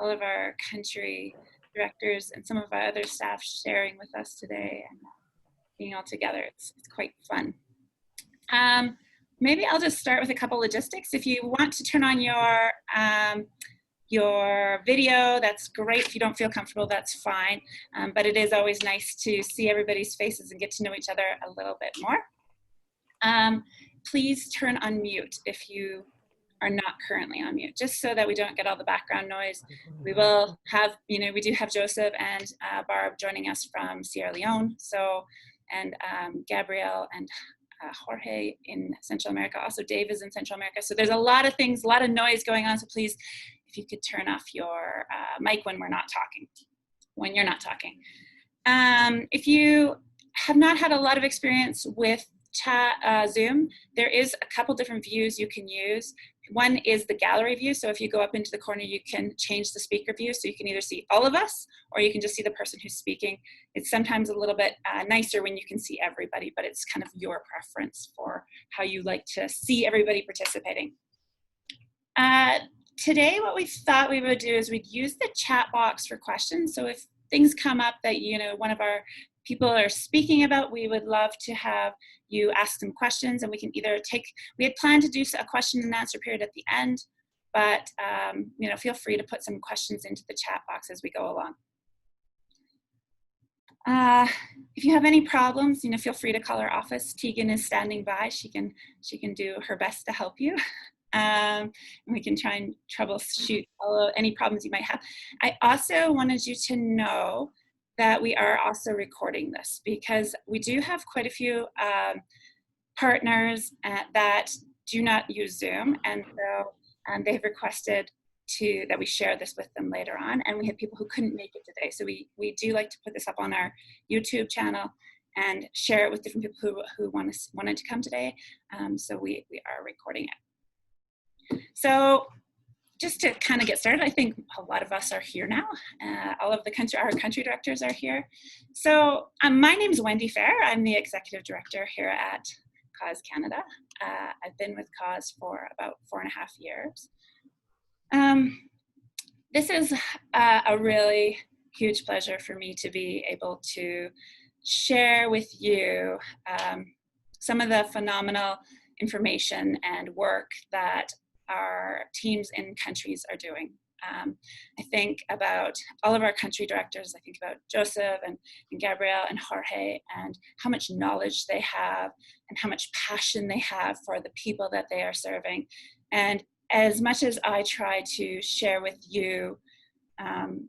all of our country directors and some of our other staff sharing with us today and being all together. It's quite fun. Maybe I'll just start with a couple logistics. If you want to turn on your video, that's great. If you don't feel comfortable, that's fine. But it is always nice to see everybody's faces and get to know each other a little bit more. Please turn on mute if you are not currently on mute, just so that we don't get all the background noise. We will have, we do have Joseph and Barb joining us from Sierra Leone, and Gabrielle and Jorge in Central America. Also, Dave is in Central America. So there's a lot of things, a lot of noise going on. So please, if you could turn off your mic when you're not talking. If you have not had a lot of experience with Zoom, there is a couple different views you can use. One is the gallery view. So if you go up into the corner, you can change the speaker view. So you can either see all of us or you can just see the person who's speaking. It's sometimes a little bit nicer when you can see everybody, but it's kind of your preference for how you like to see everybody participating. Today, what we thought we would do is we'd use the chat box for questions. So if things come up that, one of our people are speaking about, we would love to have you ask some questions, and we can either we had planned to do a question and answer period at the end, but feel free to put some questions into the chat box as we go along. If you have any problems, feel free to call our office. Tegan is standing by. She can do her best to help you. And we can try and troubleshoot any problems you might have. I also wanted you to know that we are also recording this, because we do have quite a few partners that do not use Zoom, and so they've requested that we share this with them later on, and we had people who couldn't make it today. So we do like to put this up on our YouTube channel and share it with different people who wanted to come today. So we are recording it. So just to kind of get started, I think a lot of us are here now. All of our country directors are here. So my name is Wendy Fair. I'm the executive director here at CAUSE Canada. I've been with CAUSE for about 4.5 years. This is a really huge pleasure for me to be able to share with you some of the phenomenal information and work that our teams in countries are doing. I think about all of our country directors. I think about Joseph and Gabrielle and Jorge, and how much knowledge they have and how much passion they have for the people that they are serving. And as much as I try to share with you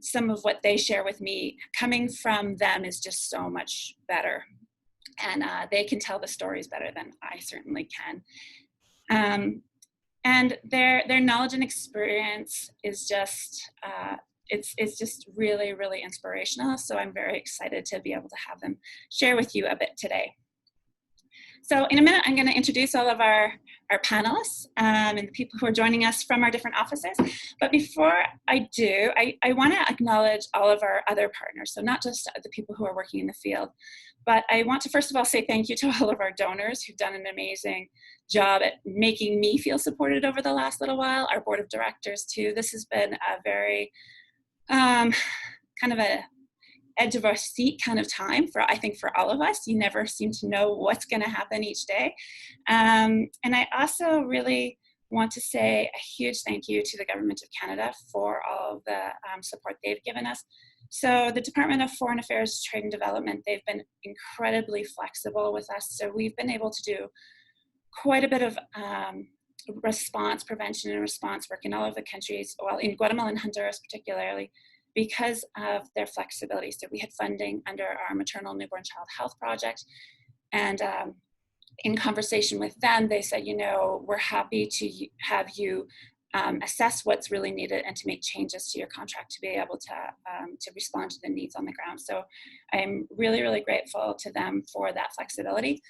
some of what they share with me, coming from them is just so much better. And they can tell the stories better than I certainly can. And their knowledge and experience is just, it's just really, really inspirational. So I'm very excited to be able to have them share with you a bit today. So in a minute, I'm going to introduce all of our panelists and the people who are joining us from our different offices. But before I do, I want to acknowledge all of our other partners. So not just the people who are working in the field, but I want to first of all say thank you to all of our donors who've done an amazing job at making me feel supported over the last little while. Our board of directors too. This has been a very kind of a edge of our seat kind of time I think for all of us. You never seem to know what's going to happen each day. And I also really want to say a huge thank you to the Government of Canada for all of the support they've given us. So the Department of Foreign Affairs, Trade and Development, they've been incredibly flexible with us. So we've been able to do quite a bit of prevention and response work in all of the countries, well, in Guatemala and Honduras particularly, because of their flexibility. So we had funding under our maternal newborn child health project. And in conversation with them, they said, we're happy to have you assess what's really needed and to make changes to your contract to be able to respond to the needs on the ground. So I'm really, really grateful to them for that flexibility.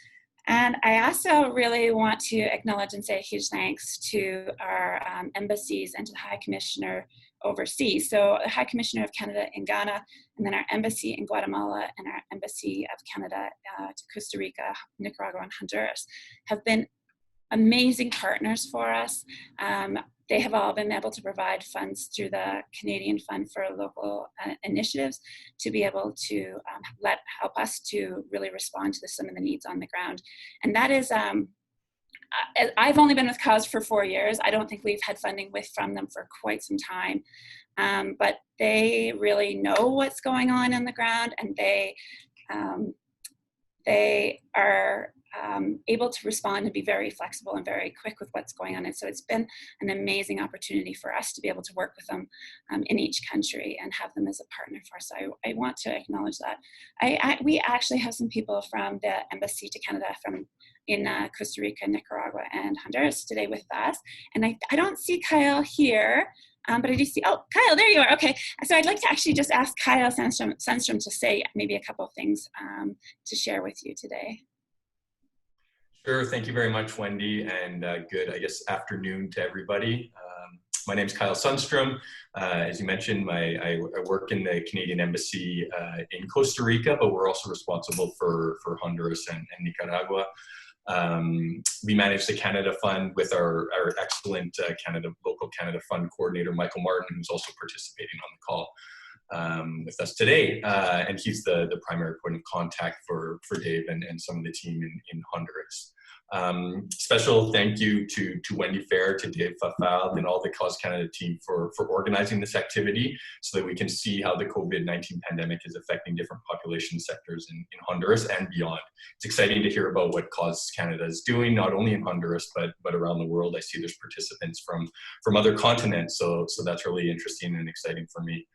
And I also really want to acknowledge and say a huge thanks to our embassies and to the High Commissioner overseas. So the High Commissioner of Canada in Ghana, and then our embassy in Guatemala, and our embassy of Canada to Costa Rica, Nicaragua, and Honduras have been amazing partners for us. they have all been able to provide funds through the Canadian Fund for Local Initiatives to be able to help us to really respond to some of the needs on the ground. And that is, I've only been with CAUSE for 4 years. I don't think we've had funding from them for quite some time. But they really know what's going on the ground, and they are able to respond and be very flexible and very quick with what's going on. And so it's been an amazing opportunity for us to be able to work with them in each country and have them as a partner for us. So I want to acknowledge that. We actually have some people from the Embassy to Canada in Costa Rica, Nicaragua, and Honduras today with us. And I don't see Kyle here. But I do see, oh, Kyle, there you are. Okay, so I'd like to actually just ask Kyle Sundstrom to say maybe a couple of things to share with you today. Sure, thank you very much, Wendy, and good, I guess, afternoon to everybody. My name is Kyle Sundstrom. As you mentioned, I work in the Canadian Embassy in Costa Rica, but we're also responsible for Honduras and Nicaragua. We manage the Canada Fund with our excellent local Canada Fund coordinator, Michael Martin, who's also participating on the call with us today. And he's the primary point of contact for Dave and some of the team in Honduras. Special thank you to Wendy Fair, to Dave Fafal, and all the CAUSE Canada team for organizing this activity so that we can see how the COVID-19 pandemic is affecting different population sectors in Honduras and beyond. It's exciting to hear about what CAUSE Canada is doing, not only in Honduras, but around the world. I see there's participants from other continents, so that's really interesting and exciting for me.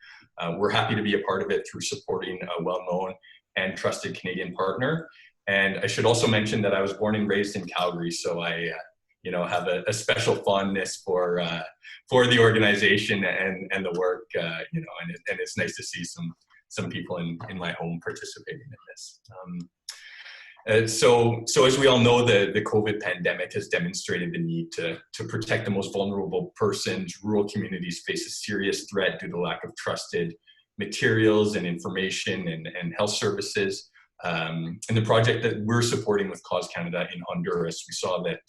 We're happy to be a part of it through supporting a well-known and trusted Canadian partner. And I should also mention that I was born and raised in Calgary, so I, have a special fondness for the organization and the work, and it's nice to see some people in my home participating in this. So as we all know, the COVID pandemic has demonstrated the need to protect the most vulnerable persons. Rural communities face a serious threat due to lack of trusted materials and information and health services. And the project that we're supporting with CAUSE Canada in Honduras, we saw that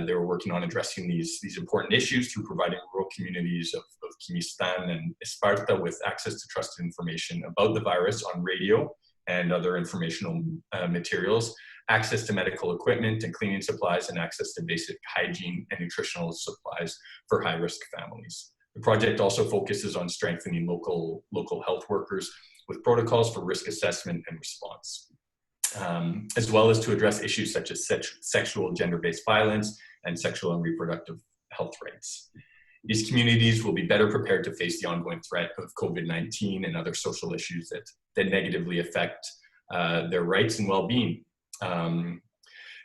they were working on addressing these important issues through providing rural communities of Quimistan and Esparta with access to trusted information about the virus on radio and other informational materials, access to medical equipment and cleaning supplies, and access to basic hygiene and nutritional supplies for high-risk families. The project also focuses on strengthening local health workers with protocols for risk assessment and response, as well as to address issues such as sexual gender-based violence and sexual and reproductive health rights. These communities will be better prepared to face the ongoing threat of COVID-19 and other social issues that negatively affect their rights and well-being.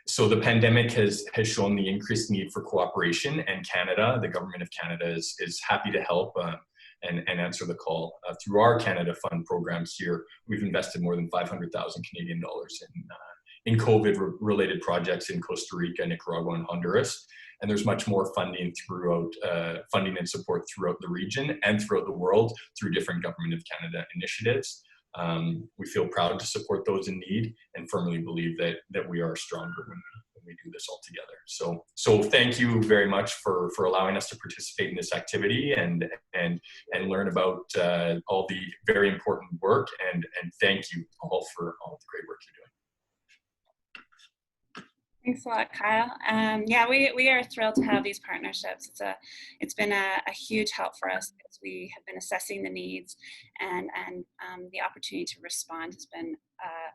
So the pandemic has shown the increased need for cooperation, and Canada, the government of Canada, is happy to help and answer the call. Through our Canada Fund programs here, we've invested more than 500,000 Canadian dollars in COVID-related projects in Costa Rica, Nicaragua, and Honduras. And there's much more funding funding and support throughout the region and throughout the world through different Government of Canada initiatives. We feel proud to support those in need and firmly believe that we are stronger when we do this all together. So thank you very much for allowing us to participate in this activity and learn about all the very important work, and thank you all for all the great work you're doing. Thanks a lot, Kyle. Yeah, we are thrilled to have these partnerships. It's been a huge help for us as we have been assessing the needs, and the opportunity to respond has been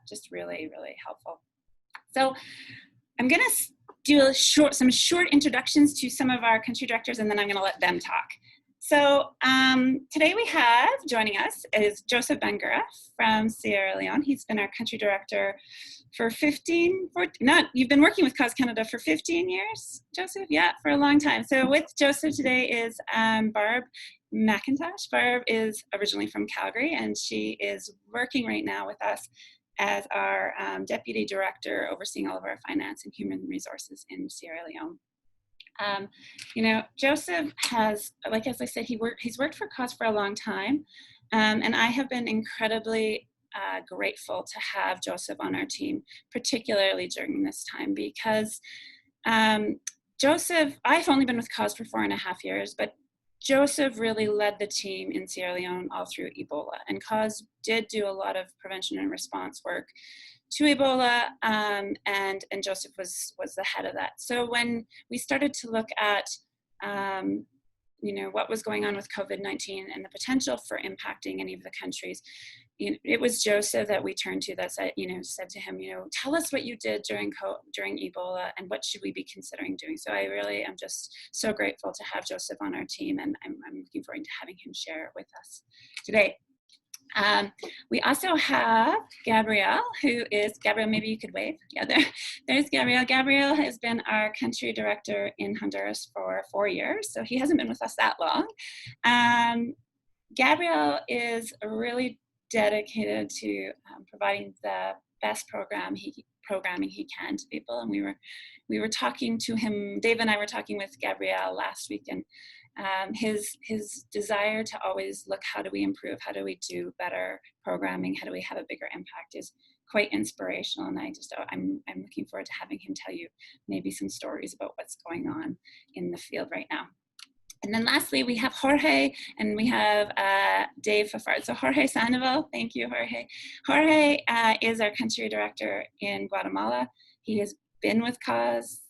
just really, really helpful. So I'm going to do some short introductions to some of our country directors, and then I'm going to let them talk. So today we have joining us is Joseph Bangura from Sierra Leone. He's been our country director for you've been working with CAUSE Canada for 15 years, Joseph? Yeah, for a long time. So with Joseph today is Barb McIntosh. Barb is originally from Calgary, and she is working right now with us as our deputy director overseeing all of our finance and human resources in Sierra Leone. Joseph has, as I said, he's worked for CAUSE for a long time, and I have been incredibly grateful to have Joseph on our team, particularly during this time, because Joseph, I've only been with CAUSE for 4.5 years, but Joseph really led the team in Sierra Leone all through Ebola. And CAUSE did do a lot of prevention and response work to Ebola, and Joseph was the head of that. So when we started to look at what was going on with COVID-19 and the potential for impacting any of the countries, it was Joseph that we turned to that said to him, tell us what you did during Ebola and what should we be considering doing. So I really am just so grateful to have Joseph on our team, and I'm looking forward to having him share with us today. We also have Gabrielle, Gabrielle, maybe you could wave. Yeah, there's Gabrielle. Gabrielle has been our country director in Honduras for 4 years, so he hasn't been with us that long. Gabrielle is really dedicated to providing the best programming he can to people, and we were talking to him. Dave and I were talking with Gabrielle last week, and his desire to always look, how do we improve, how do we do better programming, how do we have a bigger impact, is quite inspirational. And I'm looking forward to having him tell you maybe some stories about what's going on in the field right now. And then lastly, we have Jorge, and we have Dave Fafard. So Jorge Sandoval, thank you, Jorge. Jorge is our country director in Guatemala. He has been with CAUSE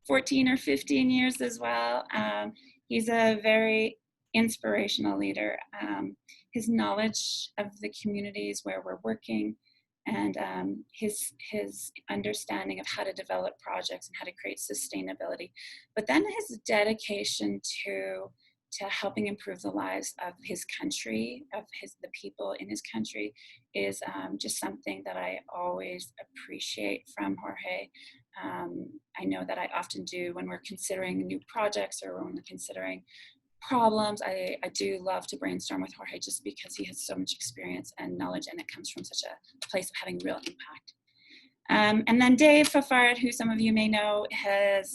14 or 15 years as well. He's a very inspirational leader. His knowledge of the communities where we're working, and his understanding of how to develop projects and how to create sustainability, but then his dedication to helping improve the lives of his country, the people in his country, is just something that I always appreciate from Jorge. I know that I often do when we're considering new projects or when we're considering problems. I do love to brainstorm with Jorge, just because he has so much experience and knowledge, and it comes from such a place of having real impact. And then Dave Fafard, who some of you may know,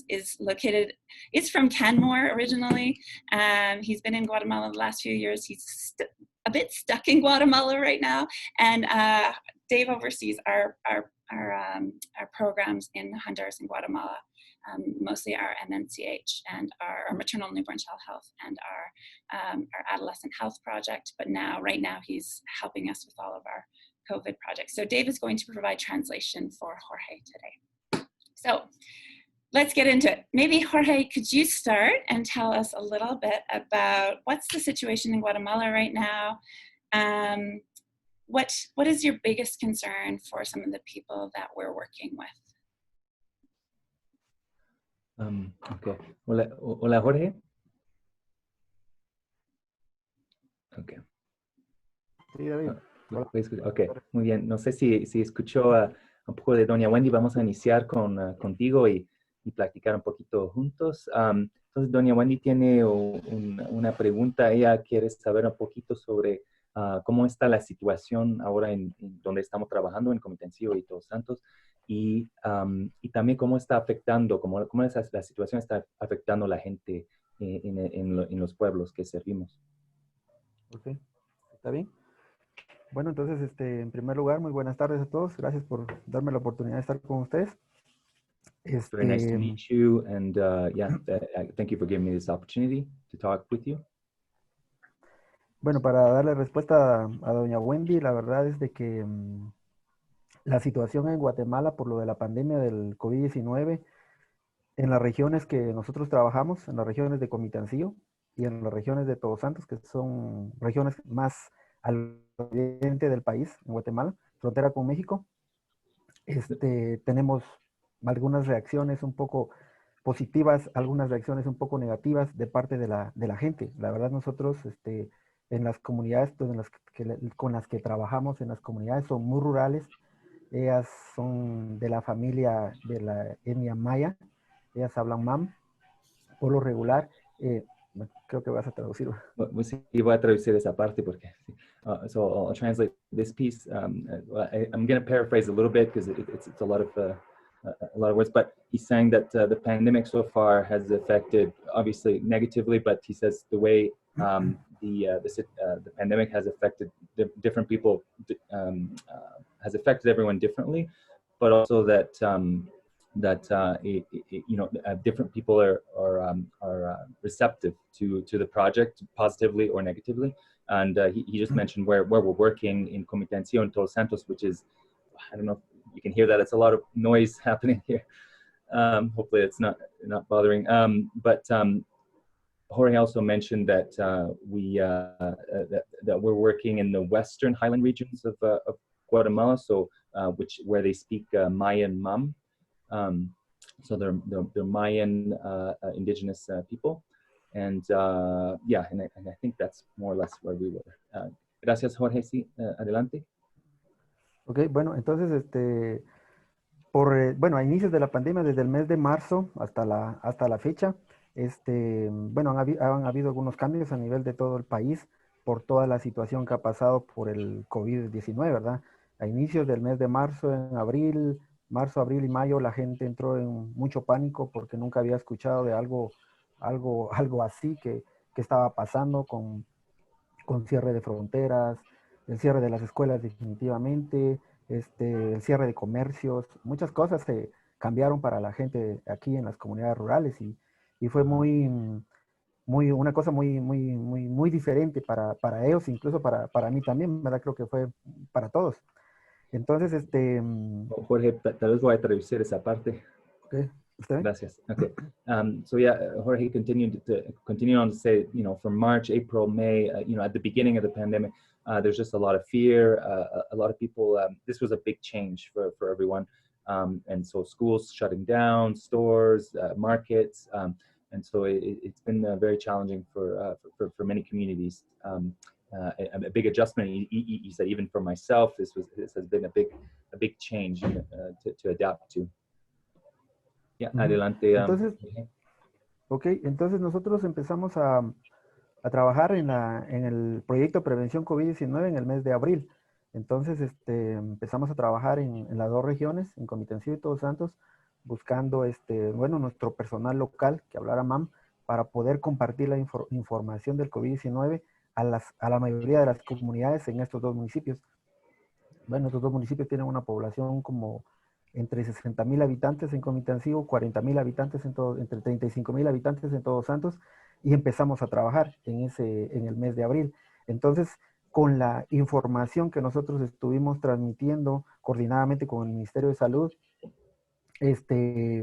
is from Canmore originally. He's been in Guatemala the last few years. He's a bit stuck in Guatemala right now, and Dave oversees our programs in Honduras and Guatemala, mostly our MNCH and our maternal newborn child health and our adolescent health project. But right now he's helping us with all of our COVID projects. So Dave is going to provide translation for Jorge today. So let's get into it. Maybe Jorge, could you start and tell us a little bit about what's the situation in Guatemala right now? What is your biggest concern for some of the people that we're working with? Okay. Hola, Jorge. Okay. Sí, David. Ok, muy bien. No sé si escuchó un poco de Doña Wendy. Vamos a iniciar contigo y platicar un poquito juntos. Entonces, Doña Wendy tiene una pregunta. Ella quiere saber un poquito sobre cómo está la situación ahora en donde estamos trabajando, en Comitencio y Todos Santos, y también cómo está afectando, cómo la situación está afectando a la gente en los pueblos que servimos. Ok, ¿está bien? Bueno, entonces, en primer lugar, muy buenas tardes a todos. Gracias por darme la oportunidad de estar con ustedes. Very nice to meet you, and thank you for giving me this opportunity to talk with you. Bueno, para darle respuesta a doña Wendy, la verdad es de que la situación en Guatemala por lo de la pandemia del COVID-19, en las regiones que nosotros trabajamos, en las regiones de Comitancillo y en las regiones de Todos Santos, que son regiones más al oriente del país, en Guatemala, frontera con México, tenemos algunas reacciones un poco positivas, algunas reacciones un poco negativas de parte de la gente. La verdad, nosotros en las comunidades con las que trabajamos, en las comunidades son muy rurales. Ellas son de la familia de la etnia maya. Ellas hablan mam, por lo regular. Creo que vas a traducir. Sí, voy a traducir esa parte porque so I'll translate this piece. I'm going to paraphrase a little bit because it's a lot of words, but he's saying that the pandemic so far has affected, obviously negatively, but he says the way the pandemic has affected different people, has affected everyone differently, but also that that different people are receptive to the project positively or negatively. And he just mentioned where we're working in Comitencia in Todos Santos, which is, I don't know if you can hear that. It's a lot of noise happening here. Hopefully it's not bothering. But Jorge also mentioned that that we're working in the western highland regions of Guatemala, so where they speak Mayan Mam. So they're Mayan indigenous people, and yeah, and I think that's more or less where we were. Gracias, Jorge. Sí, adelante. Ok, bueno, entonces, bueno, a inicios de la pandemia, desde el mes de marzo hasta la fecha, bueno, han habido algunos cambios a nivel de todo el país por toda la situación que ha pasado por el COVID-19, ¿verdad? A inicios del mes de marzo, en marzo, abril y mayo, la gente entró en mucho pánico porque nunca había escuchado de algo así que estaba pasando con cierre de fronteras, el cierre de las escuelas definitivamente, el cierre de comercios, muchas cosas se cambiaron para la gente aquí en las comunidades rurales y fue una cosa muy diferente para ellos, incluso para mí también, ¿verdad? Creo que fue para todos. Entonces, Jorge, tal vez voy a traducir esa parte. Okay. Gracias. Okay. So yeah, Jorge continued on to say, from March, April, May, at the beginning of the pandemic, there's just a lot of fear. A lot of people, this was a big change for everyone. And so schools shutting down, stores, markets. And so it's been very challenging for many communities. A big adjustment. He said, even for myself, this has been a big change to adapt to. Yeah, adelante. Entonces nosotros empezamos a trabajar en el proyecto Prevención COVID-19 en el mes de abril. Entonces empezamos a trabajar en las dos regiones, en Comitencia y Todos Santos, buscando bueno, nuestro personal local que hablara MAM para poder compartir la información del COVID-19 a la mayoría de las comunidades en estos dos municipios. Bueno, estos dos municipios tienen una población como entre 60,000 habitantes en Comitancillo, 40,000 habitantes entre 35,000 habitantes en Todos Santos, y empezamos a trabajar en el mes de abril. Entonces, con la información que nosotros estuvimos transmitiendo coordinadamente con el Ministerio de Salud,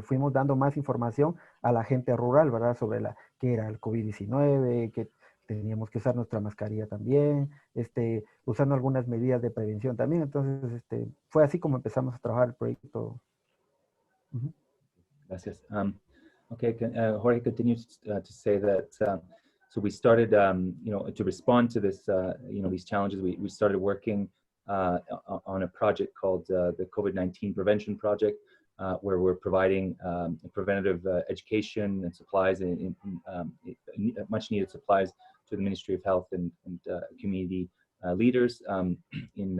fuimos dando más información a la gente rural, ¿verdad? Sobre qué era el COVID-19, que teníamos que usar nuestra mascarilla también, usando algunas medidas de prevención también. Entonces, fue así como empezamos a trabajar el proyecto. Gracias. Okay, Jorge continues to say that, so we started, to respond to this, these challenges, we started working on a project called the COVID-19 Prevention Project, where we're providing preventative education and supplies and much needed supplies to the Ministry of Health and community leaders in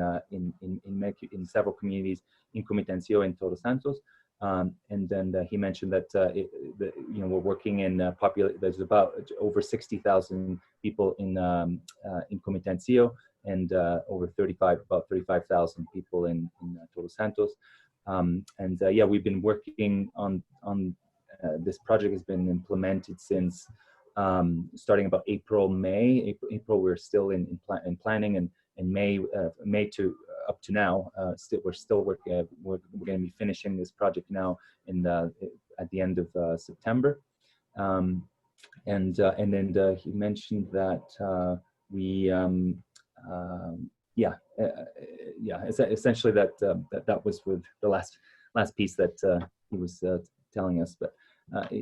several communities in Comitencia and Todos Santos. And then he mentioned that we're working in there's about over 60,000 people in Comitencia and about 35,000 people in Todos Santos. Yeah, we've been working on this project has been implemented since starting about April, we're still in planning, and May to up to now, we're still working. We're going to be finishing this project now at the end of September, and then he mentioned that essentially that was with the last piece that he was telling us, but.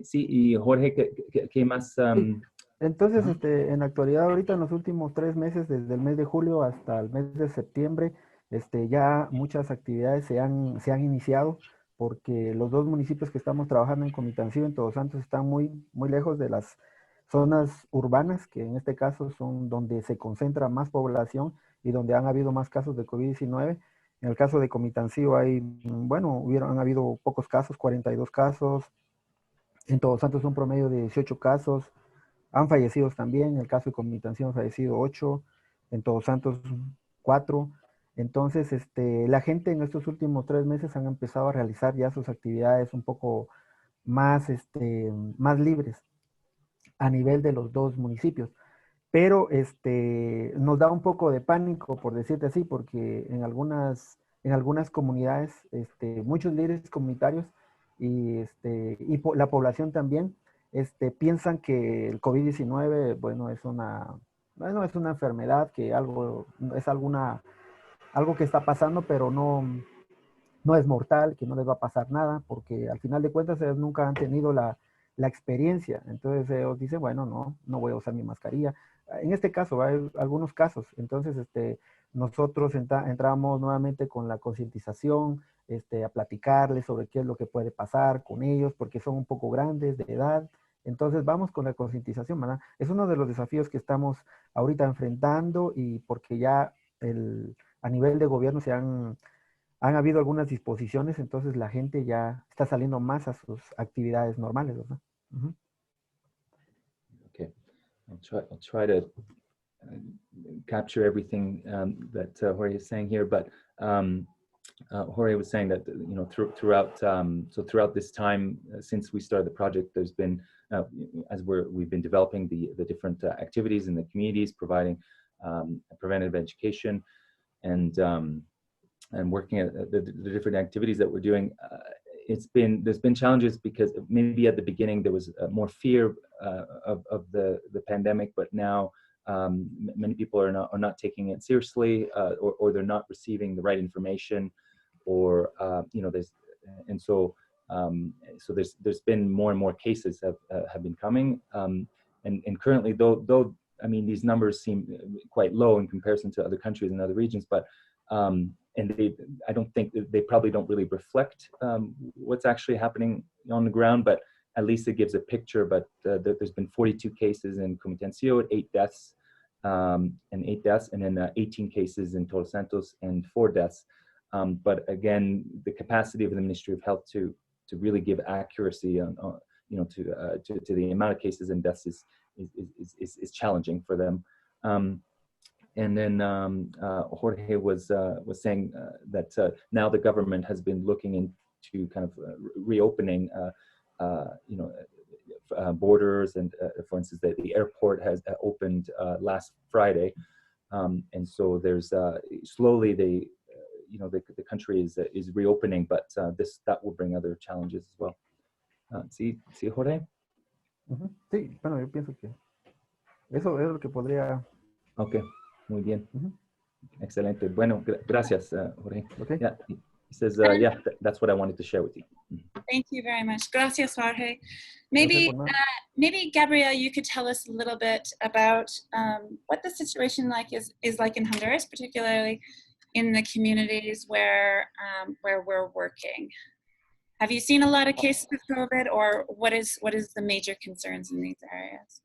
Sí, y Jorge, ¿qué más? Entonces, en la actualidad, ahorita en los últimos 3 meses, desde el mes de julio hasta el mes de septiembre, ya muchas actividades se han iniciado, porque los dos municipios que estamos trabajando en Comitancillo, en Todos Santos, están muy lejos de las zonas urbanas, que en este caso son donde se concentra más población y donde han habido más casos de COVID-19. En el caso de Comitancillo han habido pocos casos, 42 casos. En Todos Santos un promedio de 18 casos. Han fallecido también. En el caso de Comitancillo han fallecido 8. En Todos Santos 4. Entonces, la gente en estos últimos 3 meses han empezado a realizar ya sus actividades un poco más, más libres a nivel de los dos municipios. Pero nos da un poco de pánico, por decirte así, porque en algunas comunidades, muchos líderes comunitarios y la población también, piensan que el COVID-19, bueno, bueno, es una enfermedad, que es algo que está pasando, pero no es mortal, que no les va a pasar nada, porque al final de cuentas ellos nunca han tenido la experiencia. Entonces ellos dicen, bueno, no voy a usar mi mascarilla. En este caso, hay algunos casos. Entonces, nosotros entramos nuevamente con la concientización, a platicarles sobre qué es lo que puede pasar con ellos, porque son un poco grandes de edad. Entonces, vamos con la concientización, ¿verdad? Es uno de los desafíos que estamos ahorita enfrentando, y porque ya a nivel de gobierno han habido algunas disposiciones, entonces la gente ya está saliendo más a sus actividades normales, ¿verdad? Uh-huh. Okay, I'll try to capture everything that Jorge is saying here, but Jorge was saying that throughout this time since we started the project, there's been as we've been developing the different activities in the communities, providing preventive education, and working at the different activities that we're doing. There's been challenges because maybe at the beginning there was more fear of the pandemic, but now many people are not taking it seriously, or they're not receiving the right information, or there's been more and more cases have been coming, and currently, though I mean, these numbers seem quite low in comparison to other countries and other regions, but and I don't think they probably don't really reflect what's actually happening on the ground, but at least it gives a picture. But there's been 42 cases in Comitencillo, 8 deaths, and then 18 cases in Todos Santos and 4 deaths. But again, the capacity of the Ministry of Health to really give accuracy on to the amount of cases and deaths is challenging for them. And then Jorge was saying that now the government has been looking into kind of reopening, borders, and for instance, the airport has opened last Friday, and so there's slowly the country is reopening, but that will bring other challenges as well. ¿Sí, Jorge? Uh-huh. Sí, bueno, yo pienso que eso es lo que podría. Okay, muy bien. Uh-huh. Excelente. Bueno, gracias, Jorge. Okay. Yeah, he says, that's what I wanted to share with you. Thank you very much. Gracias, Jorge. Maybe Gabrielle, you could tell us a little bit about what the situation is like in Honduras, particularly in the communities where we're working. Have you seen a lot of cases of COVID, or what is the major concerns in these areas?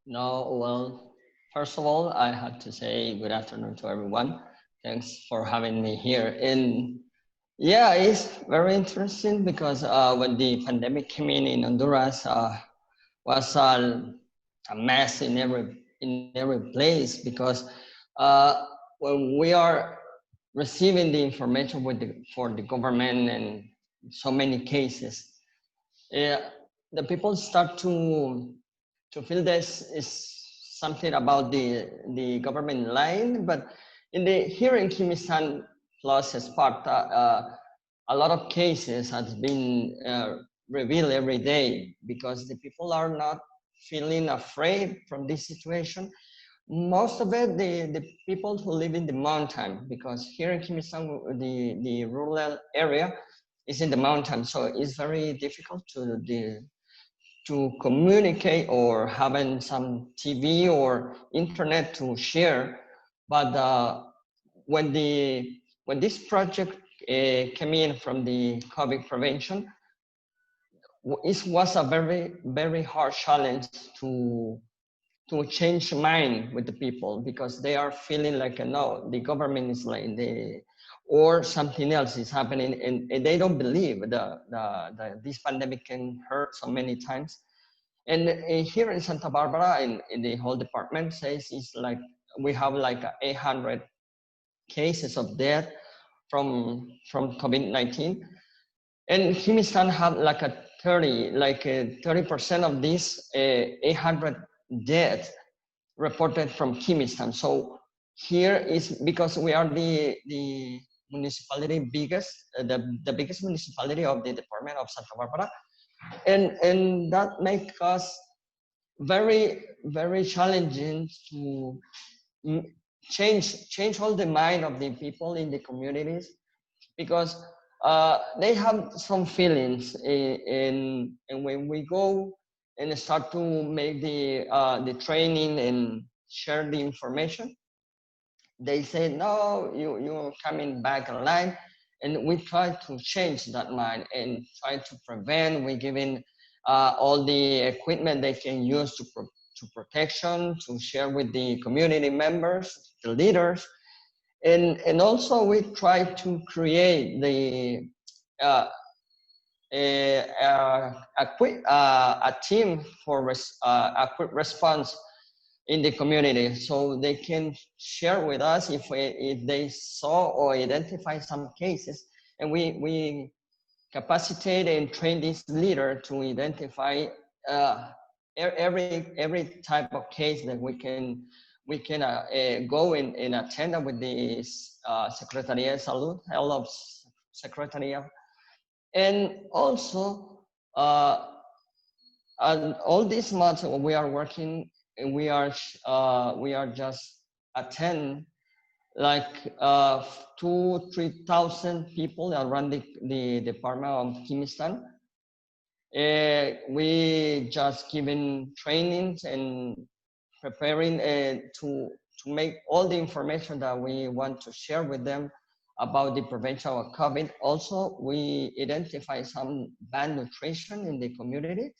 No, well, first of all, I have to say good afternoon to everyone. Thanks for having me here. And yeah, it's very interesting because when the pandemic came in Honduras, was a mess in every place, because when we are receiving the information for the government and so many cases, the people start to feel this is something about the government line. But here in Kimisan Plus Esparta, a lot of cases has been revealed every day, because the people are not feeling afraid from this situation. Most of it, the people who live in the mountain, because here in Kimisan, the rural area is in the mountain, so it's very difficult to communicate or having some TV or internet to share. But when this project came in from the COVID prevention, it was a very, very hard challenge to change mind with the people, because they are feeling like, no, the government is like or something else is happening, and they don't believe this pandemic can hurt so many times. And here in Santa Barbara, in the whole department says it's like we have like 800 cases of death from COVID-19. And Kimistan have like a 30% of these 800 deaths reported from Kimistan. So here is because we are the municipality biggest, the biggest municipality of the department of Santa Barbara, and that makes us very challenging to change all the mind of the people in the communities, because they have some feelings, and when we go and start to make the training and share the information, they say, no, you're coming back online. And we try to change that mind and try to prevent. We're giving all the equipment they can use to protection, to share with the community members, the leaders. And also we try to create a team for a quick response in the community, so they can share with us if they saw or identify some cases, and we capacitate and train this leader to identify every type of case that we can go and attend with the Secretaría de Salud, health of Secretaría, and also and all these months we are working. We are just attend like 2,000-3,000 people around the department of Kimistan. We just giving trainings and preparing to make all the information that we want to share with them about the prevention of COVID. Also, we identify some bad nutrition in the community.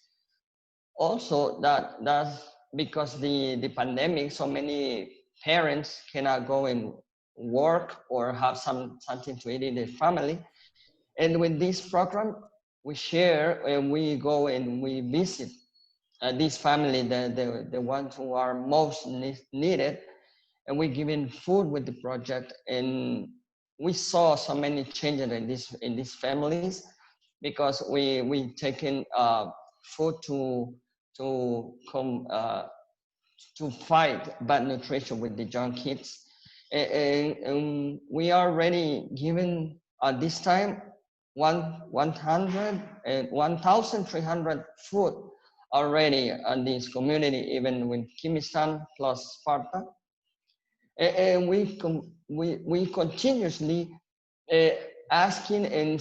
Also, that's because the pandemic, so many parents cannot go and work or have something to eat in their family. And with this program, we share and we go and we visit this family, the ones who are most needed, and we giving food with the project. And we saw so many changes in these families, because we taking food to fight bad nutrition with the young kids, and we are already given at this time 1,300 food already in this community, even with Kimistan plus Sparta, and we continuously asking and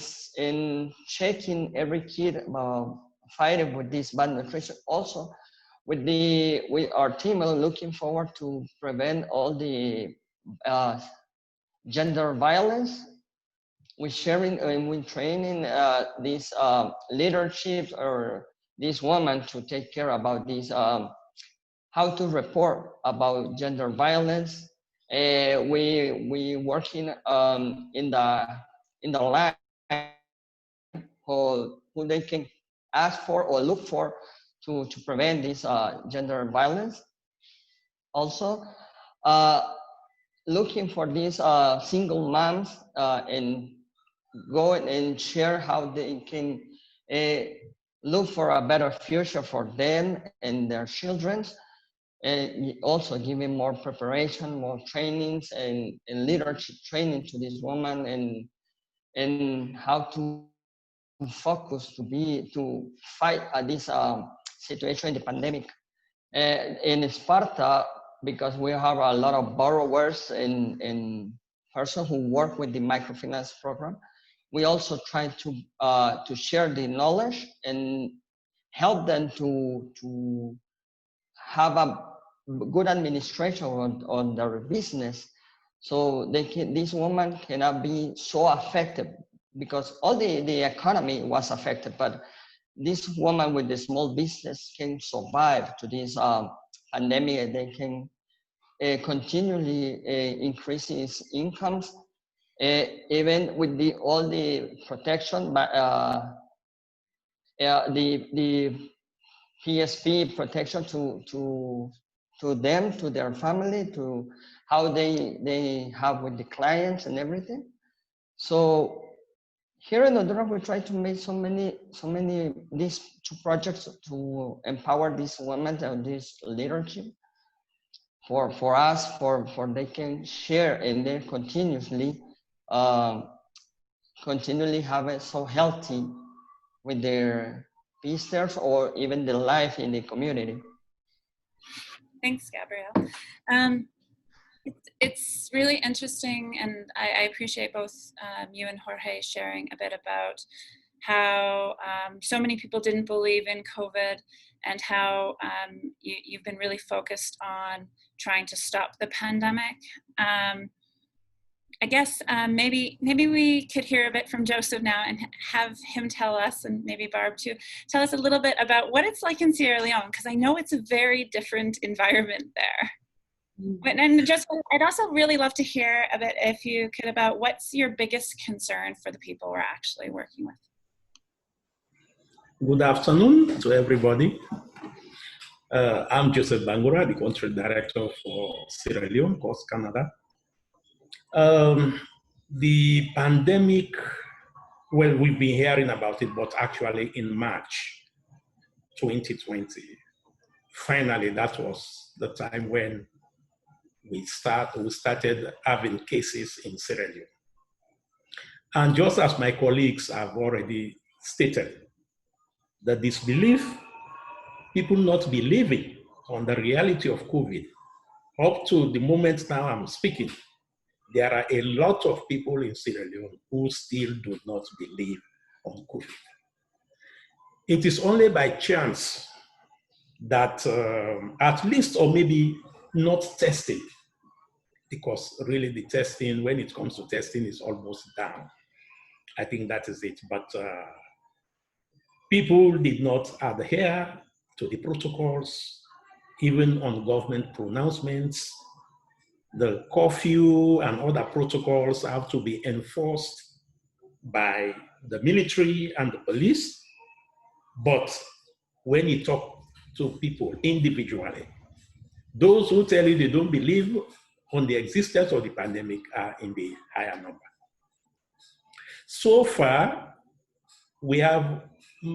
checking every kid about fighting with this bad nutrition. Also, with our team are looking forward to prevent all the gender violence. We're sharing and we're training these leadership or this woman to take care about this, how to report about gender violence. We working in the line who they can ask for or look for to prevent this gender violence. Also, looking for these single moms and go and share how they can look for a better future for them and their children. And also giving more preparation, more trainings and leadership training to this woman, and how to focus to fight this situation in the pandemic. In Sparta, because we have a lot of borrowers and persons who work with the microfinance program, we also try to share the knowledge and help them to have a good administration on their business, so this woman cannot be so affected, because all the economy was affected, but this woman with the small business can survive to this pandemic, and they can continually increase its incomes, even with all the protection, but the PSP protection to them, to their family, to how they have with the clients and everything. So here in Honduras, we try to make so many these two projects to empower these women and this leadership for us, for they can share and then continually have it so healthy with their visitors or even their life in the community. Thanks, Gabriel. It's really interesting, and I appreciate both you and Jorge sharing a bit about how so many people didn't believe in COVID, and how you've been really focused on trying to stop the pandemic. I guess maybe we could hear a bit from Joseph now and have him tell us, and maybe Barb too, tell us a little bit about what it's like in Sierra Leone, because I know it's a very different environment there. And just, I'd also really love to hear a bit, if you could, about what's your biggest concern for the people we're actually working with. Good afternoon to everybody. I'm Joseph Bangura, the country director for Sierra Leone, Coast Canada. The pandemic, well, we've been hearing about it, but actually in March 2020, finally, that was the time when we started having cases in Sierra Leone. And just as my colleagues have already stated, the disbelief, people not believing on the reality of COVID, up to the moment now I'm speaking, there are a lot of people in Sierra Leone who still do not believe on COVID. It is only by chance that at least, or maybe not testing, because really the testing, when it comes to testing, is almost down. I think that is it. But people did not adhere to the protocols, even on government pronouncements. The curfew and other protocols have to be enforced by the military and the police. But when you talk to people individually, those who tell you they don't believe on the existence of the pandemic are in the higher number. So far, we have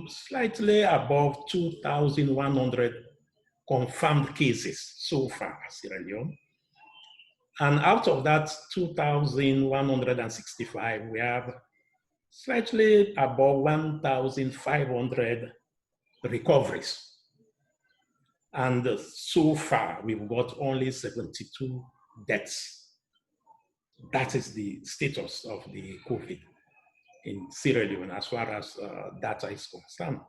slightly above 2,100 confirmed cases so far in Sierra Leone. And out of that 2,165, we have slightly above 1,500 recoveries. And so far, we've got only 72 deaths. That is the status of the COVID in Sierra Leone as far as data is concerned.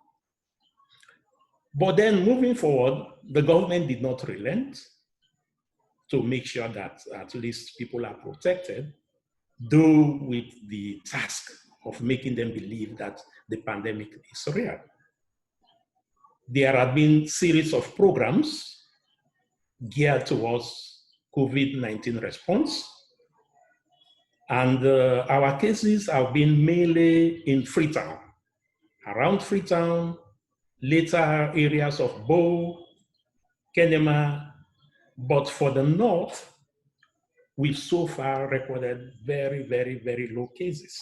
But then moving forward, the government did not relent to make sure that at least people are protected, though with the task of making them believe that the pandemic is real. There have been series of programs geared towards COVID-19 response. And our cases have been mainly in Freetown, around Freetown, later areas of Bo, Kenema. But for the North, we've so far recorded very, very, very low cases.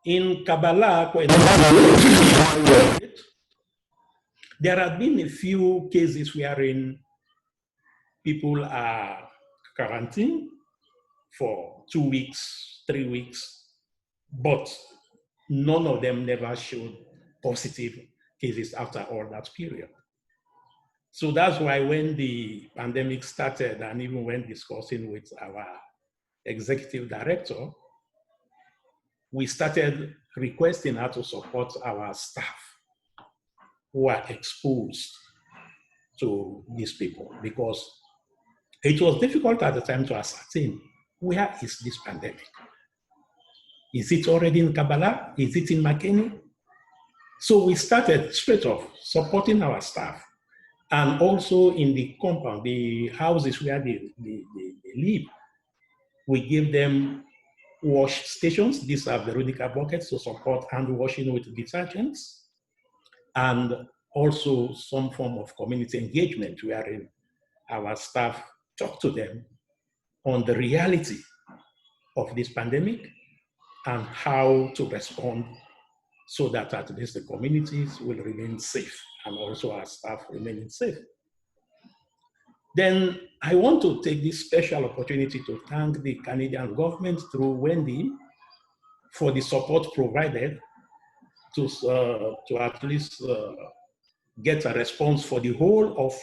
In Kabbalah, there have been a few cases wherein people are quarantined for 2 weeks, 3 weeks, but none of them never showed positive cases after all that period. So that's why when the pandemic started, and even when discussing with our executive director, we started requesting her to support our staff who are exposed to these people, because it was difficult at the time to ascertain, where is this pandemic? Is it already in Kabbalah? Is it in Makeni? So we started straight off supporting our staff, and also in the compound, the houses where they live, we give them wash stations. These are Veronica buckets to support hand washing with detergents, and also some form of community engagement wherein our staff talk to them on the reality of this pandemic and how to respond so that at least the communities will remain safe and also our staff remaining safe. Then I want to take this special opportunity to thank the Canadian government through Wendy for the support provided to at least get a response for the whole of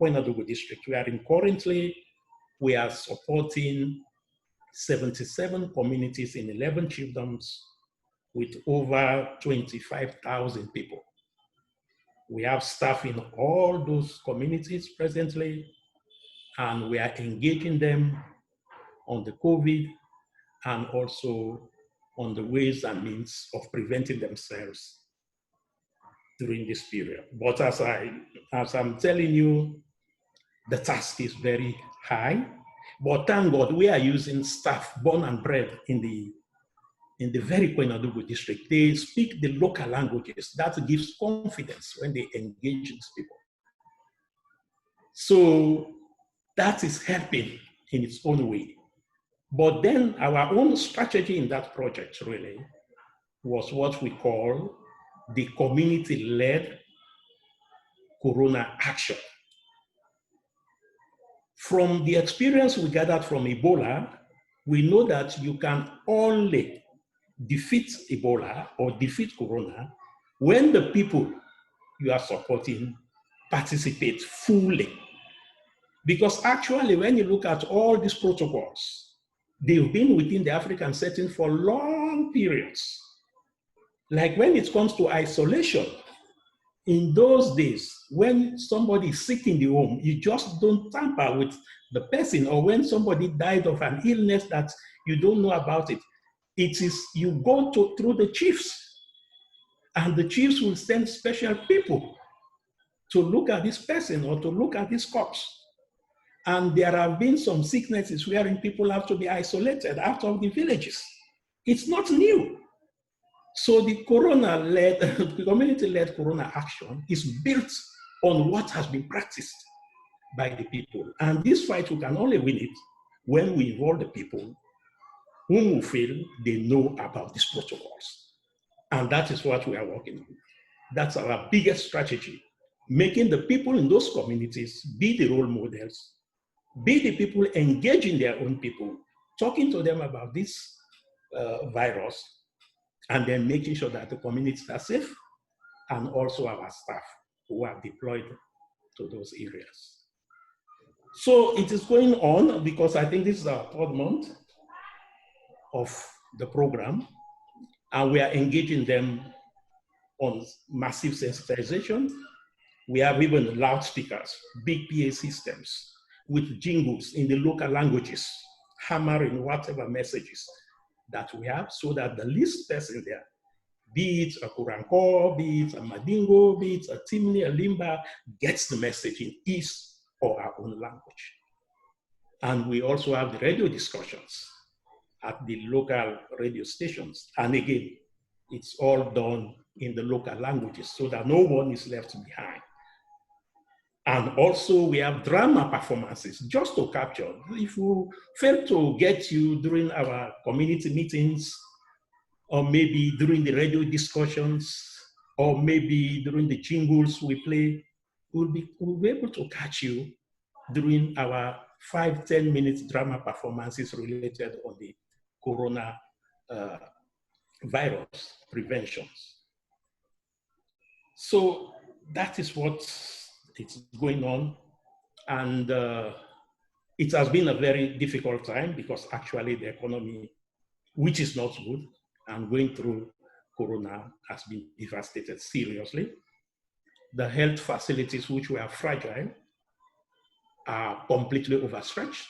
Kwenadougou district. We are supporting 77 communities in 11 chiefdoms with over 25,000 people. We have staff in all those communities presently, and we are engaging them on the COVID and also on the ways and means of preventing themselves during this period. But as I'm telling you, the task is very high, but thank God we are using staff born and bred in the very Kwenadougou district. They speak the local languages. That gives confidence when they engage these people. So that is helping in its own way. But then our own strategy in that project really was what we call the community-led Corona action. From the experience we gathered from Ebola, we know that you can only defeat Ebola or defeat Corona when the people you are supporting participate fully. Because actually, when you look at all these protocols, they've been within the African setting for long periods. Like when it comes to isolation, in those days, when somebody is sick in the home, you just don't tamper with the person, or when somebody died of an illness that you don't know about it. It is, you go through the chiefs, and the chiefs will send special people to look at this person or to look at this corpse. And there have been some sicknesses wherein people have to be isolated out of the villages. It's not new. So the community-led Corona action is built on what has been practiced by the people. And this fight, we can only win it when we involve the people whom we feel they know about these protocols. And that is what we are working on. That's our biggest strategy, making the people in those communities be the role models, be the people engaging their own people, talking to them about this virus, and then making sure that the communities are safe, and also our staff who are deployed to those areas. So it is going on because I think this is our third month of the program, and we are engaging them on massive sensitization. We have even loudspeakers, big PA systems with jingles in the local languages, hammering whatever messages that we have, so that the least person there, be it a Kuranko, be it a Madingo, be it a Timni, a Limba, gets the message in his or our own language. And we also have the radio discussions at the local radio stations. And again, it's all done in the local languages so that no one is left behind. And also we have drama performances just to capture. If we fail to get you during our community meetings, or maybe during the radio discussions, or maybe during the jingles we play, we'll be able to catch you during our 5-10 minute drama performances related on the Corona virus preventions. So that is what is going on. And it has been a very difficult time because actually the economy, which is not good, and going through Corona has been devastated seriously. The health facilities, which were fragile, are completely overstretched.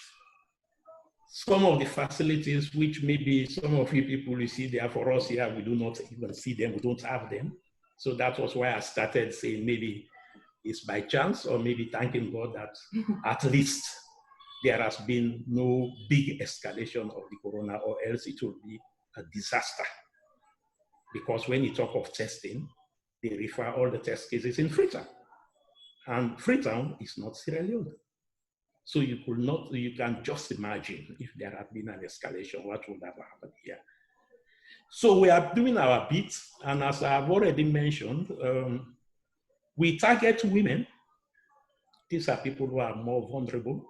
Some of the facilities, which maybe some of you people you see there for us here, we do not even see them, we don't have them. So that was why I started saying maybe it's by chance, or maybe thanking God that at least there has been no big escalation of the Corona, or else it will be a disaster. Because when you talk of testing, they refer all the test cases in Freetown. And Freetown is not Sierra Leone. So you can just imagine if there had been an escalation, what would have happened here. So we are doing our bit, and as I've already mentioned, we target women. These are people who are more vulnerable.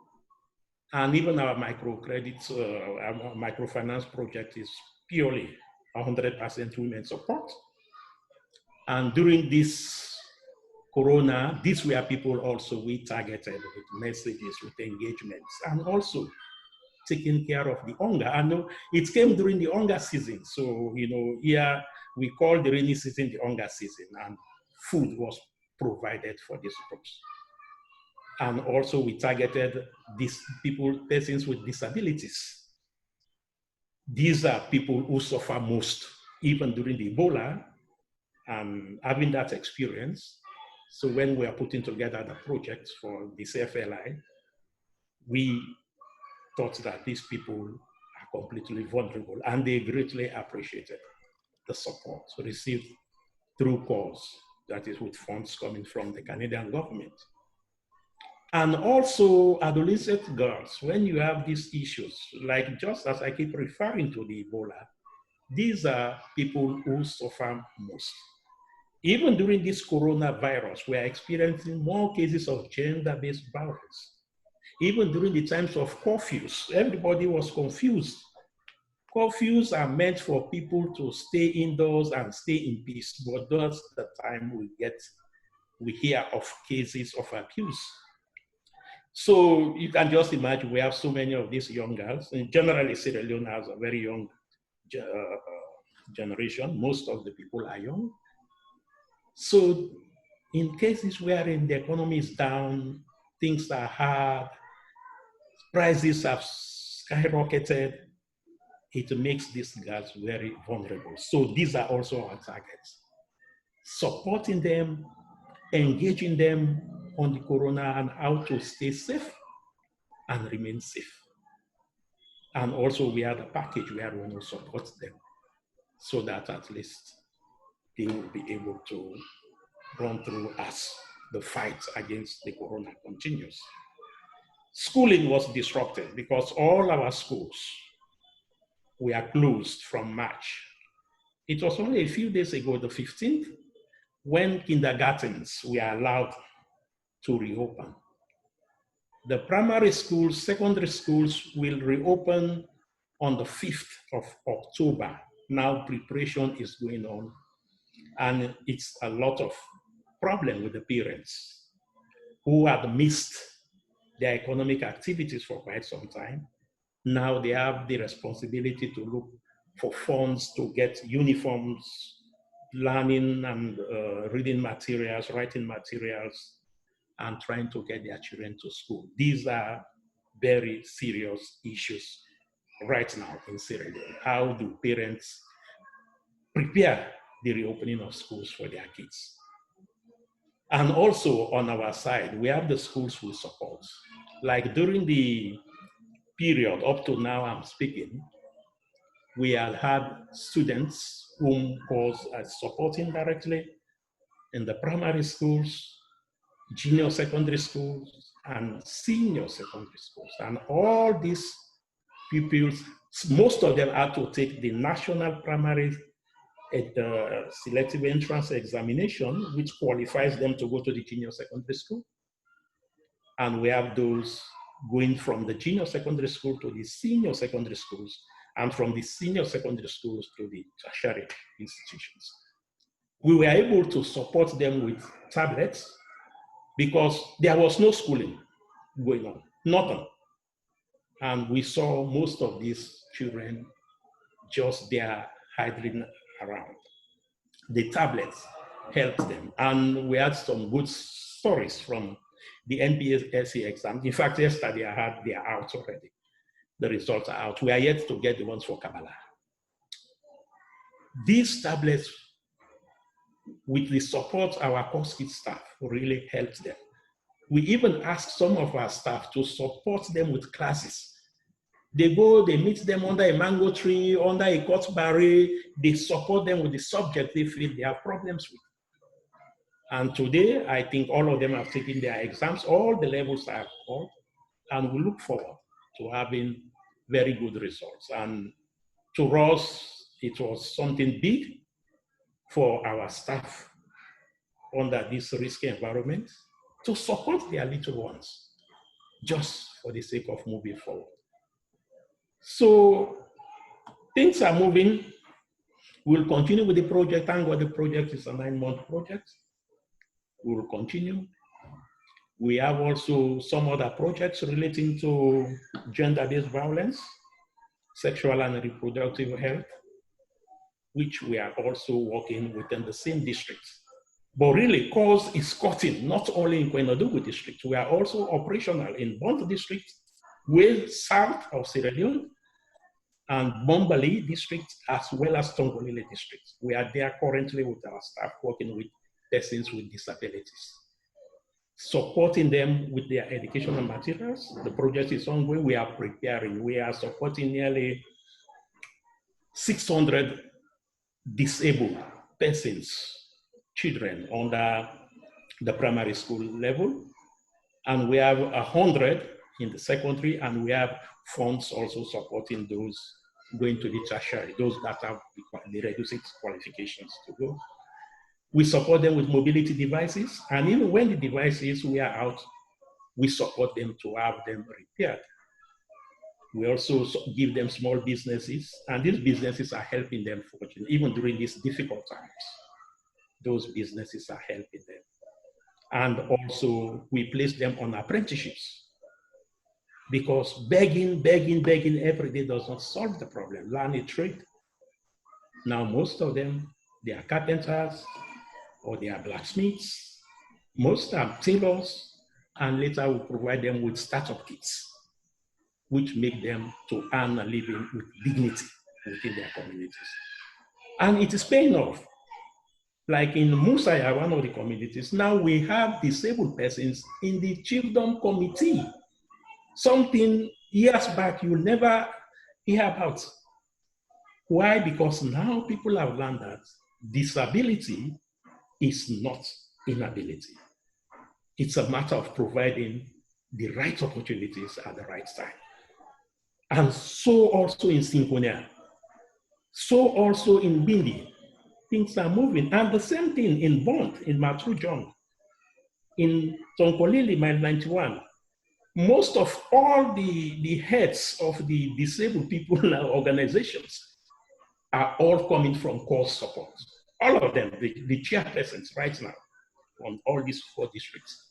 And even our microcredit, our microfinance project is purely 100% women support. And during this Corona, these were people also we targeted with messages, with engagements, and also taking care of the hunger. I know it came during the hunger season. So, here we call the rainy season the hunger season, and food was provided for these groups. And also we targeted these persons with disabilities. These are people who suffer most, even during the Ebola, and having that experience. So when we are putting together the project for the CFLI, we thought that these people are completely vulnerable, and they greatly appreciated the support received through calls, that is with funds coming from the Canadian government. And also adolescent girls, when you have these issues, like just as I keep referring to the Ebola, these are people who suffer most. Even during this coronavirus, we are experiencing more cases of gender-based violence. Even during the times of curfews, everybody was confused. Curfews are meant for people to stay indoors and stay in peace, but that's the time we hear of cases of abuse. So you can just imagine we have so many of these young girls, and generally Sierra Leone has a very young generation. Most of the people are young. So in cases wherein the economy is down, things are hard, prices have skyrocketed, it makes these girls very vulnerable. So these are also our targets. Supporting them, engaging them on the corona and how to stay safe and remain safe. And also we have a package where we will support them so that at least they will be able to run through as the fight against the corona continues. Schooling was disrupted because all our schools were closed from March. It was only a few days ago, the 15th, when kindergartens were allowed to reopen. The primary schools, secondary schools will reopen on the 5th of October. Now preparation is going on, and it's a lot of problem with the parents who had missed their economic activities for quite some time. Now they have the responsibility to look for funds to get uniforms, learning and reading materials, writing materials, and trying to get their children to school. These are very serious issues right now in Sierra Leone. How do parents prepare the reopening of schools for their kids? And also on our side, we have the schools we support. Like during the period up to now I'm speaking, we have had students whom was supporting directly in the primary schools, junior secondary schools, and senior secondary schools. And all these pupils, most of them had to take the national primary selective entrance examination, which qualifies them to go to the junior secondary school. And we have those going from the junior secondary school to the senior secondary schools, and from the senior secondary schools to the tertiary institutions. We were able to support them with tablets because there was no schooling going on, nothing. And we saw most of these children just there idling around. The tablets helped them. And we had some good stories from the NPSC exam. In fact, yesterday they are out already. The results are out. We are yet to get the ones for Kabbalah. These tablets, with the support of our course kit staff, really helped them. We even asked some of our staff to support them with classes. They go, they meet them under a mango tree, under a cutberry, they support them with the subject they feel they have problems with. And today, I think all of them have taken their exams, all the levels are called, and we look forward to having very good results. And to us, it was something big for our staff under this risky environment to support their little ones, just for the sake of moving forward. So things are moving. We'll continue with the project. Thank God the project is a 9-month project. We will continue. We have also some other projects relating to gender-based violence, sexual and reproductive health, which we are also working within the same district. But really, cause is cutting, not only in Kwenadugu district. We are also operational in Bont district, way south of Sierra Leone, and Bombali district, as well as Tongolele district. We are there currently with our staff working with persons with disabilities, supporting them with their educational materials. The project is ongoing. We are preparing. We are supporting nearly 600 disabled persons, children under the primary school level. And we have 100 in the secondary, and we have funds also supporting those going to the tertiary, those that have the requisite qualifications to go. We support them with mobility devices, and even when the devices we are out, we support them to have them repaired. We also give them small businesses, and these businesses are helping them fortune, even during these difficult times. Those businesses are helping them. And also we place them on apprenticeships, because begging every day does not solve the problem. Learn a trade. Now most of them, they are carpenters or they are blacksmiths. Most are tailors, and later we provide them with startup kits, which make them to earn a living with dignity within their communities. And it is paying off. Like in Musaya, one of the communities, now we have disabled persons in the Chiefdom Committee. Something years back you never hear about. Why? Because now people have learned that disability is not inability. It's a matter of providing the right opportunities at the right time. And so also in Sinkonia, so also in Bindi, things are moving. And the same thing in Bond, in Matrujong, in Tonkolili, Mile 91. Most of all the heads of the disabled people organizations are all coming from core support. All of them, the chairpersons right now on all these 4 districts.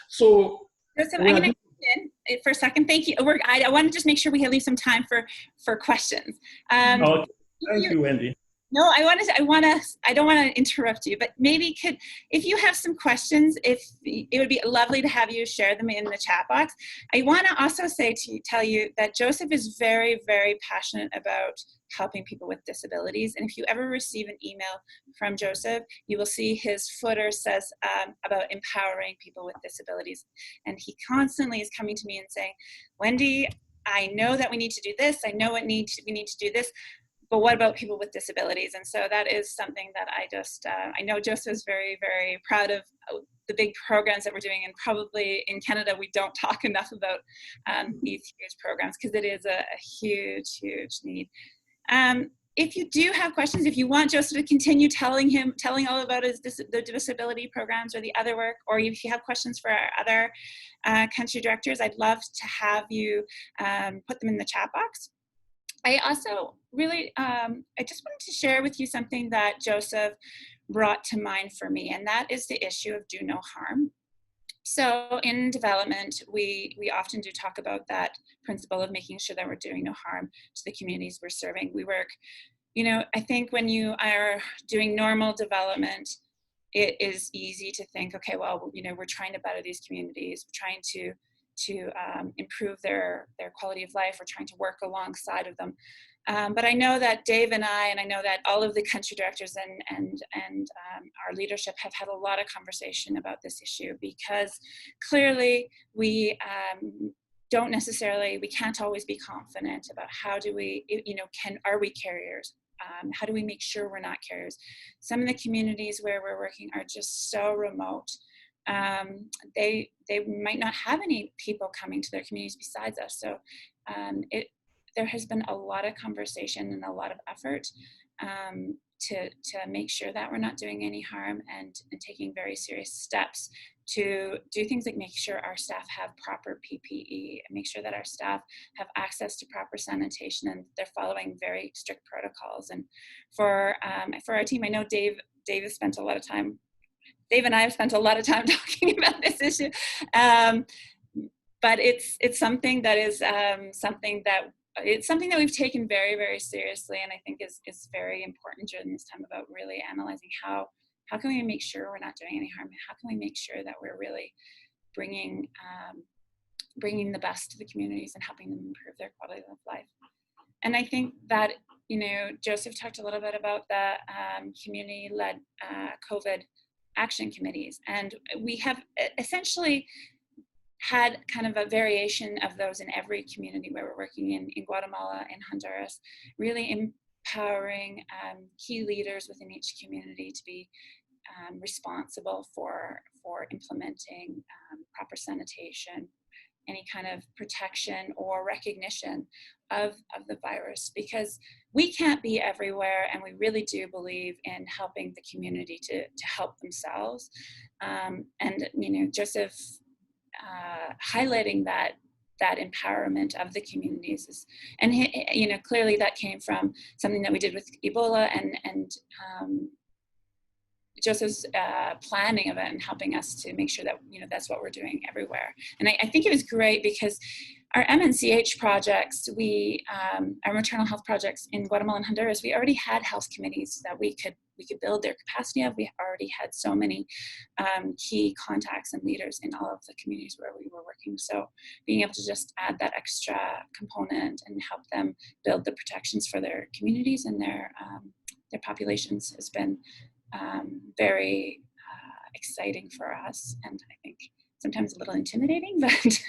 So Joseph, I'm going to in for a second. Thank you. I want to just make sure we leave some time for questions. Okay. Thank you, Wendy. No, I don't want to interrupt you, but maybe if you have some questions, it would be lovely to have you share them in the chat box. I want to also tell you that Joseph is very, very passionate about helping people with disabilities. And if you ever receive an email from Joseph, you will see his footer says about empowering people with disabilities. And he constantly is coming to me and saying, Wendy, I know that we need to do this. I know we need to do this. But what about people with disabilities? And so that is something that I know Joseph is very, very proud of the big programs that we're doing. And probably in Canada, we don't talk enough about these huge programs, because it is a huge, huge need. If you do have questions, if you want Joseph to continue telling all about the disability programs or the other work, or if you have questions for our other country directors, I'd love to have you put them in the chat box. I also really, I just wanted to share with you something that Joseph brought to mind for me, and that is the issue of do no harm. So in development, we often do talk about that principle of making sure that we're doing no harm to the communities we're serving. We work, I think when you are doing normal development, it is easy to think, okay, well, we're trying to better these communities, we're trying to improve their quality of life. We're trying to work alongside of them. But I know that Dave and I know that all of the country directors and our leadership have had a lot of conversation about this issue, because clearly we can't always be confident about how do we, are we carriers? How do we make sure we're not carriers? Some of the communities where we're working are just so remote. they might not have any people coming to their communities besides us. So there has been a lot of conversation and a lot of effort to make sure that we're not doing any harm, and taking very serious steps to do things like make sure our staff have proper PPE, and make sure that our staff have access to proper sanitation, and they're following very strict protocols. And for our team, I know Dave has spent a lot of time. Dave and I have spent a lot of time talking about this issue, but it's something that is something that we've taken very, very seriously, and I think is very important during this time, about really analyzing how can we make sure we're not doing any harm, and how can we make sure that we're really bringing the best to the communities and helping them improve their quality of life. And I think that, Joseph talked a little bit about the community-led COVID action committees, and we have essentially had kind of a variation of those in every community where we're working in Guatemala and Honduras, really empowering key leaders within each community to be responsible for implementing proper sanitation, any kind of protection or recognition of the virus, because we can't be everywhere, and we really do believe in helping the community to help themselves. And Joseph highlighting that empowerment of the communities and clearly that came from something that we did with Ebola, and Joseph's planning of it and helping us to make sure that that's what we're doing everywhere. And I think it was great because our MNCH projects, our maternal health projects in Guatemala and Honduras, we already had health committees that we could build their capacity of. We already had so many key contacts and leaders in all of the communities where we were working. So being able to just add that extra component and help them build the protections for their communities and their populations has been very exciting for us, and I think sometimes a little intimidating, but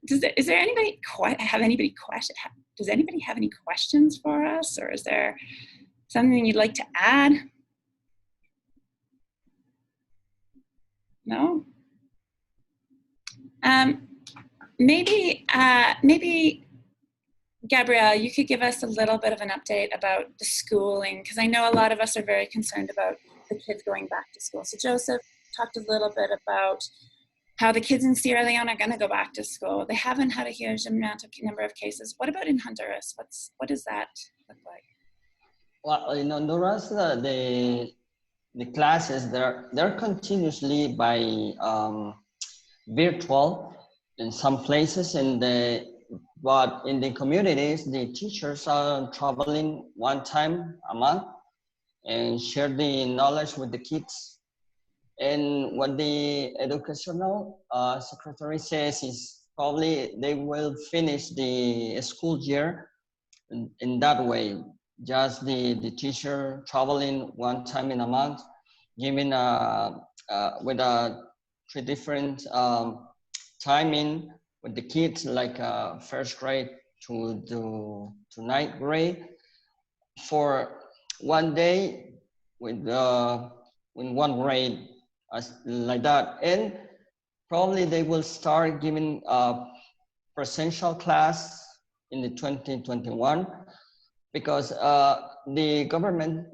does anybody have any questions for us, or is there something you'd like to add? No? Maybe Gabrielle, you could give us a little bit of an update about the schooling, because I know a lot of us are very concerned about the kids going back to school. So Joseph talked a little bit about how the kids in Sierra Leone are going to go back to school. They haven't had a huge number of cases. What about in Honduras? What does that look like? Well, in Honduras, the classes they're continuously by virtual in some places, but in the communities, the teachers are traveling one time a month and share the knowledge with the kids. And what the educational secretary says is probably they will finish the school year in that way. Just the teacher traveling one time in a month, giving with three different timing with the kids, like first grade to ninth grade, for one day with one grade, like that. And probably they will start giving presential class in the 2021, because the government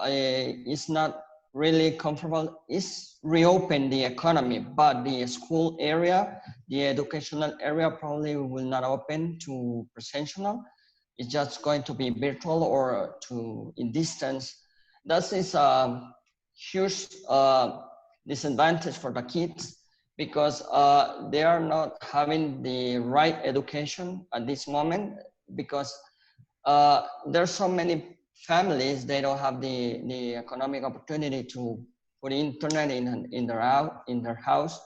is not really comfortable, is reopen the economy, but the school area, the educational area probably will not open to presential. It's just going to be virtual or in distance. That is a huge disadvantage for the kids, because they are not having the right education at this moment, because there's so many families, they don't have the economic opportunity to put internet in their house,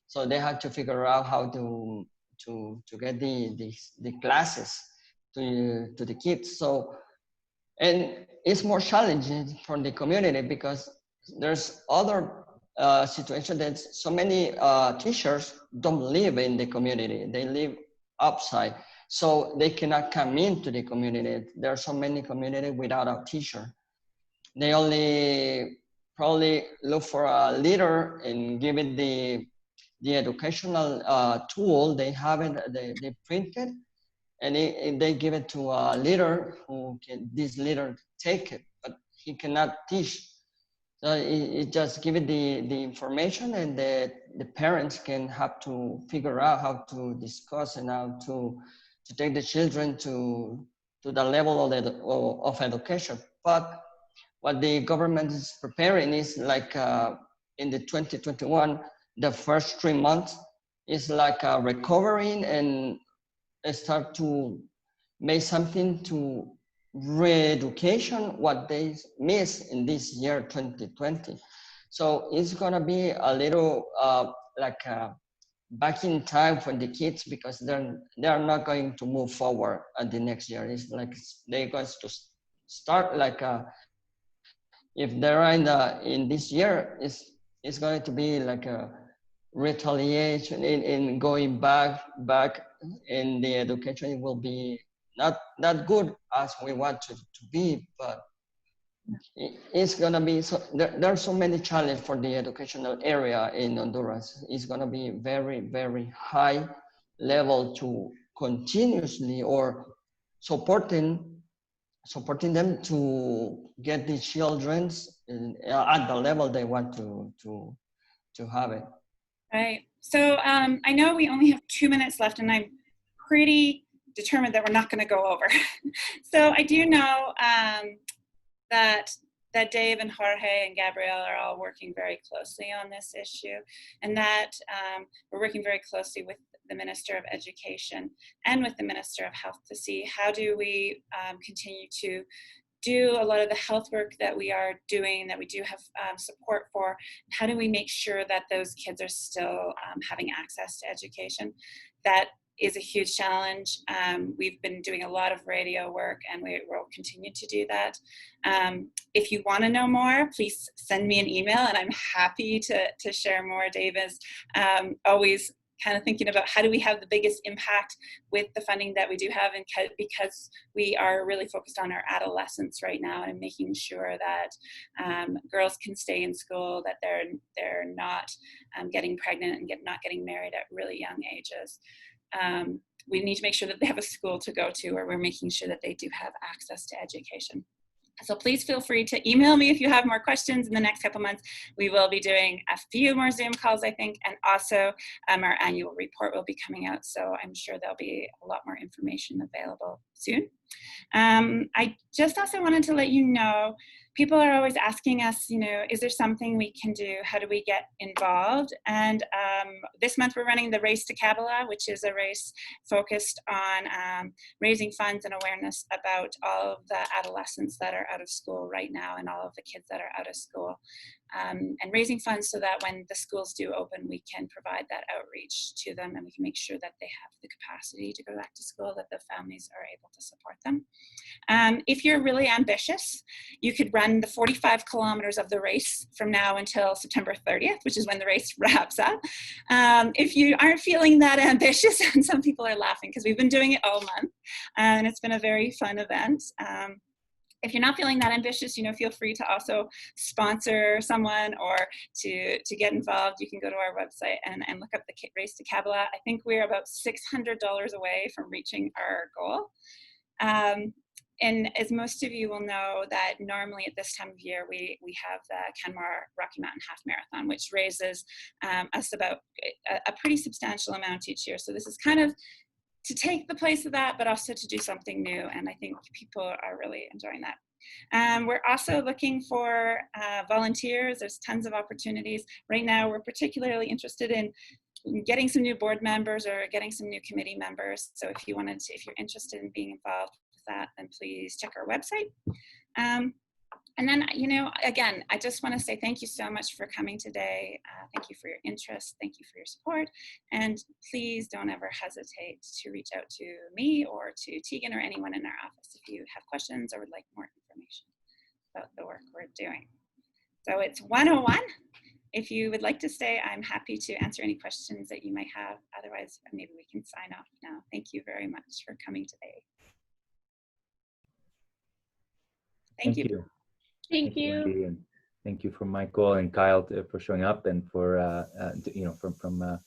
so they have to figure out how to get the classes to the kids. So, and it's more challenging for the community, because there's other situation that so many teachers don't live in the community, they live outside. So they cannot come into the community. There are so many communities without a teacher. They only probably look for a leader and give it the educational tool. They have it, they print it, and they give it to a leader who can, this leader take it, but he cannot teach. So it just give it the information, and the parents can have to figure out how to discuss and how to take the children to the level of education. But what the government is preparing is like in the 2021, the first 3 months is like recovering and start to make something to re-education what they missed in this year 2020. So it's gonna be a little back in time for the kids, because they're not going to move forward at the next year. It's like they're going to start like if they're in this year, it's going to be like a retaliation in going back, and the education will be not that good as we want to be, but it's gonna be, so there are so many challenges for the educational area in Honduras. It's gonna be very, very high level to continuously or supporting them to get the children at the level they want to have it. Right. So I know we only have 2 minutes left, and I'm pretty determined that we're not going to go over. So I do know that Dave and Jorge and Gabrielle are all working very closely on this issue, and that we're working very closely with the Minister of Education and with the Minister of Health to see how do we continue to do a lot of the health work that we are doing, that we do have support for. How do we make sure that those kids are still having access to education? That is a huge challenge. We've been doing a lot of radio work, and we will continue to do that. If you want to know more, please send me an email, and I'm happy to share more. Dave is always kind of thinking about how do we have the biggest impact with the funding that we do have, and because we are really focused on our adolescents right now and making sure that girls can stay in school, that they're not getting pregnant and not getting married at really young ages. We need to make sure that they have a school to go to, or we're making sure that they do have access to education. So please feel free to email me if you have more questions in the next couple months. We will be doing a few more Zoom calls, I think, and also our annual report will be coming out. So I'm sure there'll be a lot more information available soon. I just also wanted to let you know, people are always asking us, is there something we can do? How do we get involved? And this month we're running the Race to Kabbalah, which is a race focused on raising funds and awareness about all of the adolescents that are out of school right now and all of the kids that are out of school. And raising funds so that when the schools do open, we can provide that outreach to them, and we can make sure that they have the capacity to go back to school, that the families are able to support them. If you're really ambitious, you could run the 45 kilometers of the race from now until September 30th, which is when the race wraps up. If you aren't feeling that ambitious, and some people are laughing because we've been doing it all month, and it's been a very fun event. If you're not feeling that ambitious, feel free to also sponsor someone or to get involved. You can go to our website and look up the Race to Kabbalah. I think we're about $600 away from reaching our goal. And as most of you will know, that normally at this time of year, we have the Canmore Rocky Mountain Half Marathon, which raises us about a pretty substantial amount each year. So this is kind of to take the place of that, but also to do something new. And I think people are really enjoying that. We're also looking for volunteers. There's tons of opportunities. Right now, we're particularly interested in getting some new board members or getting some new committee members. So if you're interested in being involved with that, then please check our website. And then, again, I just want to say thank you so much for coming today. Thank you for your interest. Thank you for your support. And please don't ever hesitate to reach out to me or to Tegan or anyone in our office if you have questions or would like more information about the work we're doing. So it's 101. If you would like to stay, I'm happy to answer any questions that you might have. Otherwise, maybe we can sign off now. Thank you very much for coming today. Thank you. Thank you. Thank you. Thank you for Michael and Kyle for showing up, and for from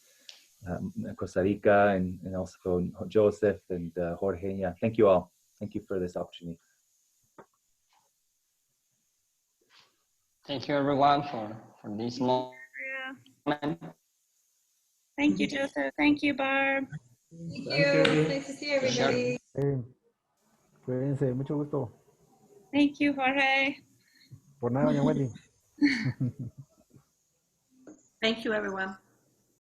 Costa Rica, and also Joseph and Jorge. Yeah, thank you all. Thank you for this opportunity. Thank you everyone for this moment. Thank you, Joseph. Thank you, Barb. Thank you. Nice to see everybody. Cuídense, mucho gusto. Thank you, Jorge. Por nada, doña Wendy. Thank you, everyone.